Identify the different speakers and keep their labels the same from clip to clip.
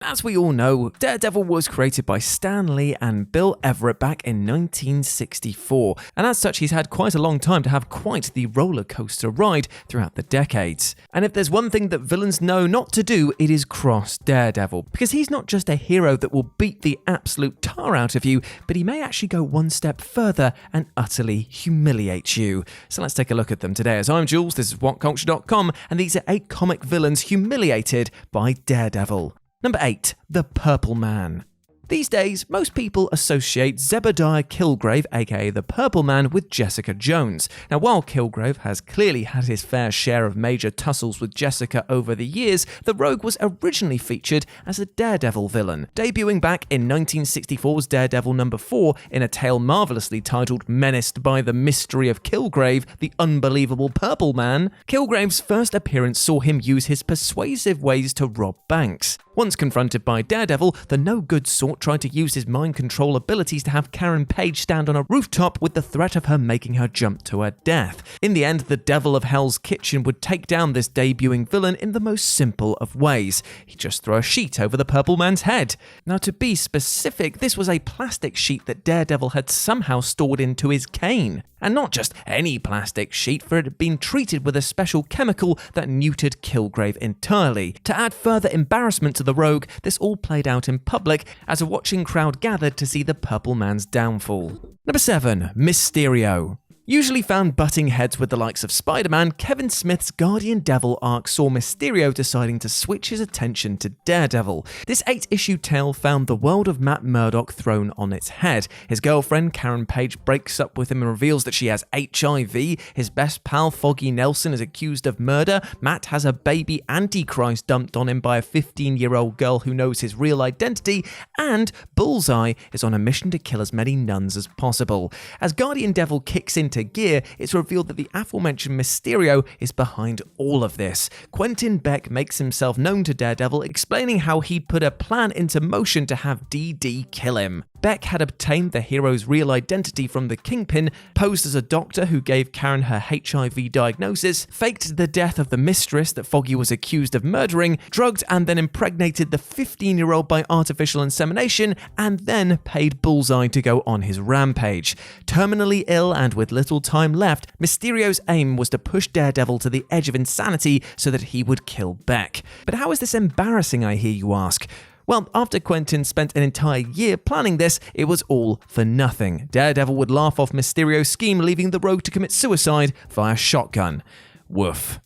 Speaker 1: As we all know, Daredevil was created by Stan Lee and Bill Everett back in 1964, and as such he's had quite a long time to have quite the roller coaster ride throughout the decades. And if there's one thing that villains know not to do, it is cross Daredevil, because he's not just a hero that will beat the absolute tar out of you, but he may actually go one step further and utterly humiliate you. So let's take a look at them today. As I'm Jules, this is WhatCulture.com, and these are 8 comic villains humiliated by Daredevil. Number 8. The Purple Man. These days, most people associate Zebediah Killgrave, aka the Purple Man, with Jessica Jones. Now, while Killgrave has clearly had his fair share of major tussles with Jessica over the years, the Rogue was originally featured as a Daredevil villain, debuting back in 1964's Daredevil number 4 in a tale marvelously titled Menaced by the Mystery of Killgrave, the Unbelievable Purple Man. Killgrave's first appearance saw him use his persuasive ways to rob banks. Once confronted by Daredevil, the no-good sort tried to use his mind control abilities to have Karen Page stand on a rooftop with the threat of her making her jump to her death. In the end, the Devil of Hell's Kitchen would take down this debuting villain in the most simple of ways. He'd just throw a sheet over the Purple Man's head. Now, to be specific, this was a plastic sheet that Daredevil had somehow stored into his cane. And not just any plastic sheet, for it had been treated with a special chemical that neutered Killgrave entirely. To add further embarrassment to the Rogue, this all played out in public as a watching crowd gathered to see the Purple Man's downfall. Number 7. Mysterio. Usually found butting heads with the likes of Spider-Man, Kevin Smith's Guardian Devil arc saw Mysterio deciding to switch his attention to Daredevil. This 8-issue tale found the world of Matt Murdock thrown on its head. His girlfriend, Karen Page, breaks up with him and reveals that she has HIV. His best pal, Foggy Nelson, is accused of murder. Matt has a baby Antichrist dumped on him by a 15-year-old girl who knows his real identity. And Bullseye is on a mission to kill as many nuns as possible. As Guardian Devil kicks into gear, it's revealed that the aforementioned Mysterio is behind all of this. Quentin Beck makes himself known to Daredevil, explaining how he'd put a plan into motion to have DD kill him. Beck had obtained the hero's real identity from the Kingpin, posed as a doctor who gave Karen her HIV diagnosis, faked the death of the mistress that Foggy was accused of murdering, drugged and then impregnated the 15-year-old by artificial insemination, and then paid Bullseye to go on his rampage. Terminally ill and with little time left, Mysterio's aim was to push Daredevil to the edge of insanity so that he would kill Beck. But how is this embarrassing, I hear you ask? Well, after Quentin spent an entire year planning this, it was all for nothing. Daredevil would laugh off Mysterio's scheme, leaving the Rogue to commit suicide via shotgun. Woof.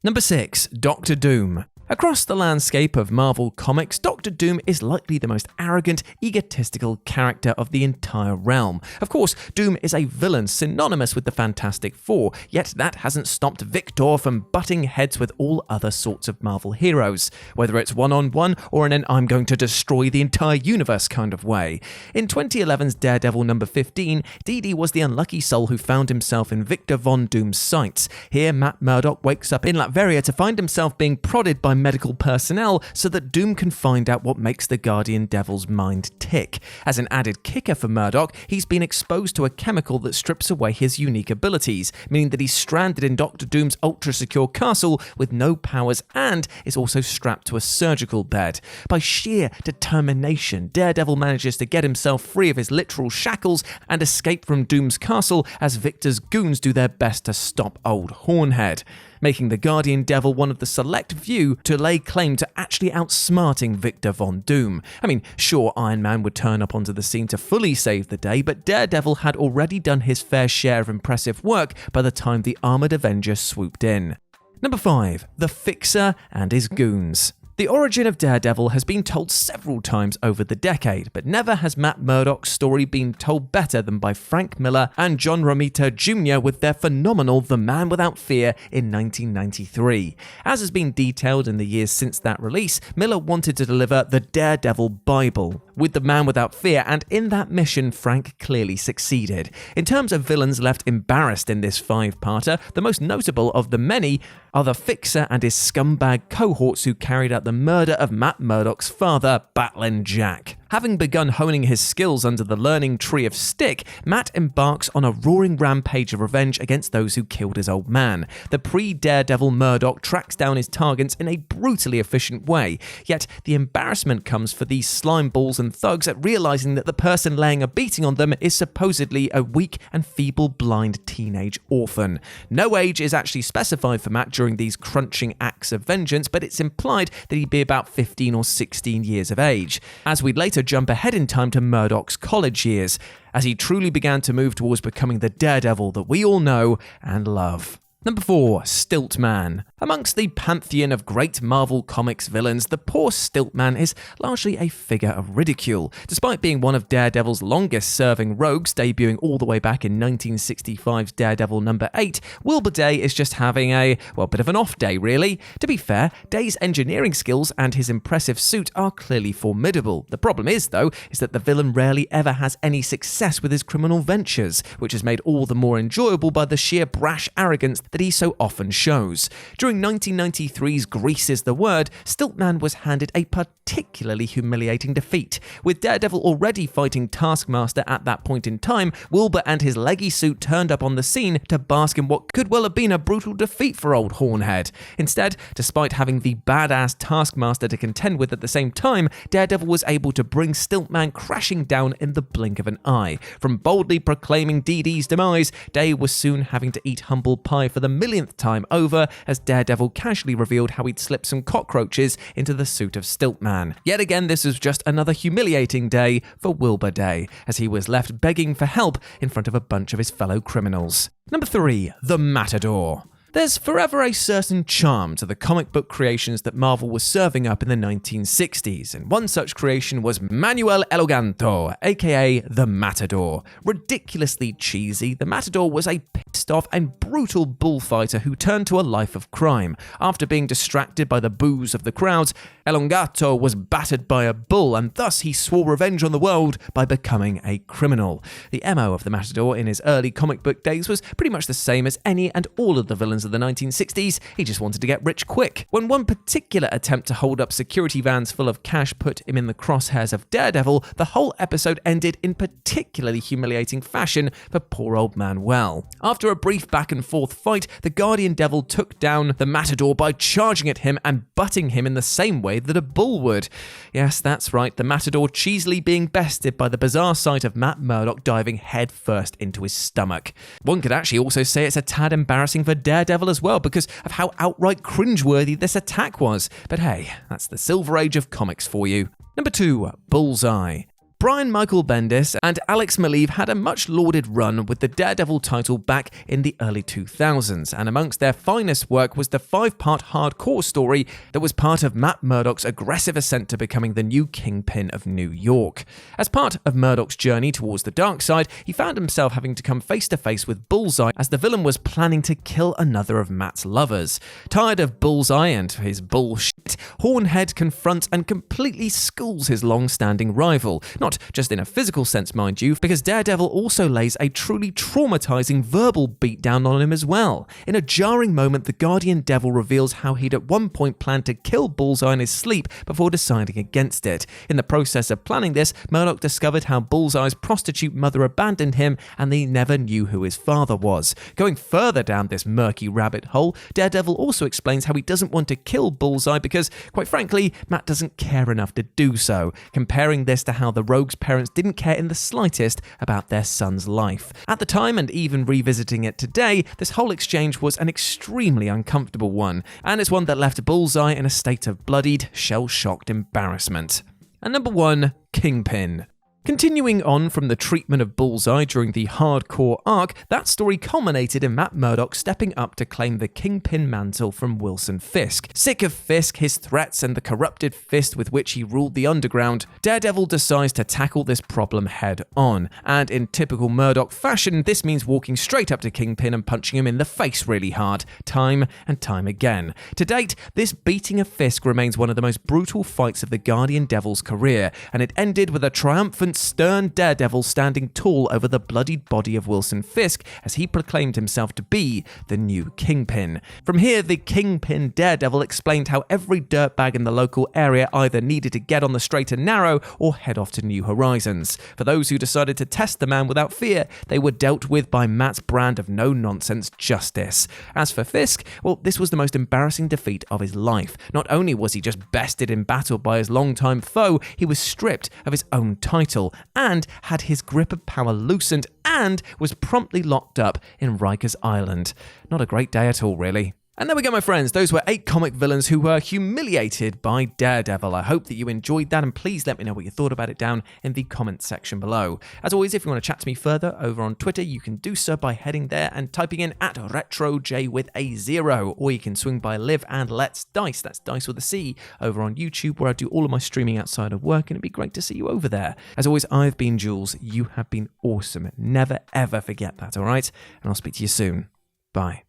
Speaker 1: Number 6. Doctor Doom. Across the landscape of Marvel Comics, Doctor Doom is likely the most arrogant, egotistical character of the entire realm. Of course, Doom is a villain synonymous with the Fantastic Four, yet that hasn't stopped Victor from butting heads with all other sorts of Marvel heroes, whether it's one-on-one or in an I'm going to destroy the entire universe kind of way. In 2011's Daredevil number 15, DD was the unlucky soul who found himself in Victor Von Doom's sights. Here, Matt Murdock wakes up in Latveria to find himself being prodded by medical personnel so that Doom can find out what makes the Guardian Devil's mind tick. As an added kicker for Murdock, he's been exposed to a chemical that strips away his unique abilities, meaning that he's stranded in Doctor Doom's ultra-secure castle with no powers and is also strapped to a surgical bed. By sheer determination, Daredevil manages to get himself free of his literal shackles and escape from Doom's castle as Victor's goons do their best to stop old Hornhead, making the Guardian Devil one of the select few to lay claim to actually outsmarting Victor Von Doom. I mean, sure, Iron Man would turn up onto the scene to fully save the day, but Daredevil had already done his fair share of impressive work by the time the Armored Avenger swooped in. Number 5. The Fixer and his goons. The origin of Daredevil has been told several times over the decade, but never has Matt Murdock's story been told better than by Frank Miller and John Romita Jr. with their phenomenal The Man Without Fear in 1993. As has been detailed in the years since that release, Miller wanted to deliver the Daredevil Bible with The Man Without Fear, and in that mission, Frank clearly succeeded. In terms of villains left embarrassed in this 5-parter, the most notable of the many are the Fixer and his scumbag cohorts who carried out the murder of Matt Murdock's father, Batlin Jack. Having begun honing his skills under the learning tree of Stick, Matt embarks on a roaring rampage of revenge against those who killed his old man. The pre-Daredevil Murdock tracks down his targets in a brutally efficient way, yet the embarrassment comes for these slime balls and thugs at realizing that the person laying a beating on them is supposedly a weak and feeble blind teenage orphan. No age is actually specified for Matt during these crunching acts of vengeance, but it's implied that he'd be about 15 or 16 years of age, as we'd later jump ahead in time to Murdock's college years, as he truly began to move towards becoming the Daredevil that we all know and love. Number 4. STILT-MAN. Amongst the pantheon of great Marvel Comics villains, the poor STILT-MAN is largely a figure of ridicule. Despite being one of Daredevil's longest-serving rogues, debuting all the way back in 1965's Daredevil number 8, Wilbur Day is just having a, bit of an off day, really. To be fair, Day's engineering skills and his impressive suit are clearly formidable. The problem is, though, is that the villain rarely ever has any success with his criminal ventures, which is made all the more enjoyable by the sheer brash arrogance that he so often shows. During 1993's Grease is the Word, STILT-MAN was handed a particularly humiliating defeat. With Daredevil already fighting Taskmaster at that point in time, Wilbur and his leggy suit turned up on the scene to bask in what could well have been a brutal defeat for old Hornhead. Instead, despite having the badass Taskmaster to contend with at the same time, Daredevil was able to bring STILT-MAN crashing down in the blink of an eye. From boldly proclaiming DD's demise, Day was soon having to eat humble pie for the millionth time over, as Daredevil casually revealed how he'd slipped some cockroaches into the suit of STILT-MAN. Yet again, this was just another humiliating day for Wilbur Day, as he was left begging for help in front of a bunch of his fellow criminals. Number 3. The Matador. There's forever a certain charm to the comic book creations that Marvel was serving up in the 1960s, and one such creation was Manuel El Ganto, aka the Matador. Ridiculously cheesy, the Matador was a pissed-off and brutal bullfighter who turned to a life of crime. After being distracted by the boos of the crowds, El Ganto was battered by a bull, and thus he swore revenge on the world by becoming a criminal. The MO of the Matador in his early comic book days was pretty much the same as any and all of the villains of the 1960s. He just wanted to get rich quick. When one particular attempt to hold up security vans full of cash put him in the crosshairs of Daredevil, the whole episode ended in particularly humiliating fashion for poor old Manuel. After a brief back and forth fight, the Guardian Devil took down the Matador by charging at him and butting him in the same way that a bull would. Yes, that's right, the Matador cheesily being bested by the bizarre sight of Matt Murdock diving headfirst into his stomach. One could actually also say it's a tad embarrassing for Daredevil as well because of how outright cringeworthy this attack was. But hey, that's the Silver Age of comics for you. Number 2. Bullseye. Brian Michael Bendis and Alex Maleev had a much lauded run with the Daredevil title back in the early 2000s, and amongst their finest work was the 5-part hardcore story that was part of Matt Murdock's aggressive ascent to becoming the new Kingpin of New York. As part of Murdock's journey towards the dark side, he found himself having to come face to face with Bullseye as the villain was planning to kill another of Matt's lovers. Tired of Bullseye and his bullshit, Hornhead confronts and completely schools his long-standing rival, not just in a physical sense, mind you, because Daredevil also lays a truly traumatizing verbal beatdown on him as well. In a jarring moment, the Guardian Devil reveals how he'd at one point planned to kill Bullseye in his sleep before deciding against it. In the process of planning this, Murdock discovered how Bullseye's prostitute mother abandoned him and he never knew who his father was. Going further down this murky rabbit hole, Daredevil also explains how he doesn't want to kill Bullseye because, quite frankly, Matt doesn't care enough to do so, comparing this to how the Rogue's parents didn't care in the slightest about their son's life. At the time, and even revisiting it today, this whole exchange was an extremely uncomfortable one, and it's one that left Bullseye in a state of bloodied, shell-shocked embarrassment. And number 1, Kingpin. Continuing on from the treatment of Bullseye during the hardcore arc, that story culminated in Matt Murdock stepping up to claim the Kingpin mantle from Wilson Fisk. Sick of Fisk, his threats, and the corrupted fist with which he ruled the underground, Daredevil decides to tackle this problem head on, and in typical Murdock fashion, this means walking straight up to Kingpin and punching him in the face really hard, time and time again. To date, this beating of Fisk remains one of the most brutal fights of the Guardian Devil's career, and it ended with a triumphant silent, stern Daredevil standing tall over the bloodied body of Wilson Fisk as he proclaimed himself to be the new Kingpin. From here, the Kingpin Daredevil explained how every dirtbag in the local area either needed to get on the straight and narrow or head off to new horizons. For those who decided to test the man without fear, they were dealt with by Matt's brand of no-nonsense justice. As for Fisk, well, this was the most embarrassing defeat of his life. Not only was he just bested in battle by his longtime foe, he was stripped of his own title and had his grip of power loosened and was promptly locked up in Rikers Island. Not a great day at all, really. And there we go, my friends. Those were 8 comic villains who were humiliated by Daredevil. I hope that you enjoyed that, and please let me know what you thought about it down in the comments section below. As always, if you want to chat to me further over on Twitter, you can do so by heading there and typing in @RetroJ with a 0, or you can swing by Live and Let's Dice, that's Dice with a C, over on YouTube, where I do all of my streaming outside of work, and it'd be great to see you over there. As always, I've been Jules. You have been awesome. Never, ever forget that, all right? And I'll speak to you soon. Bye.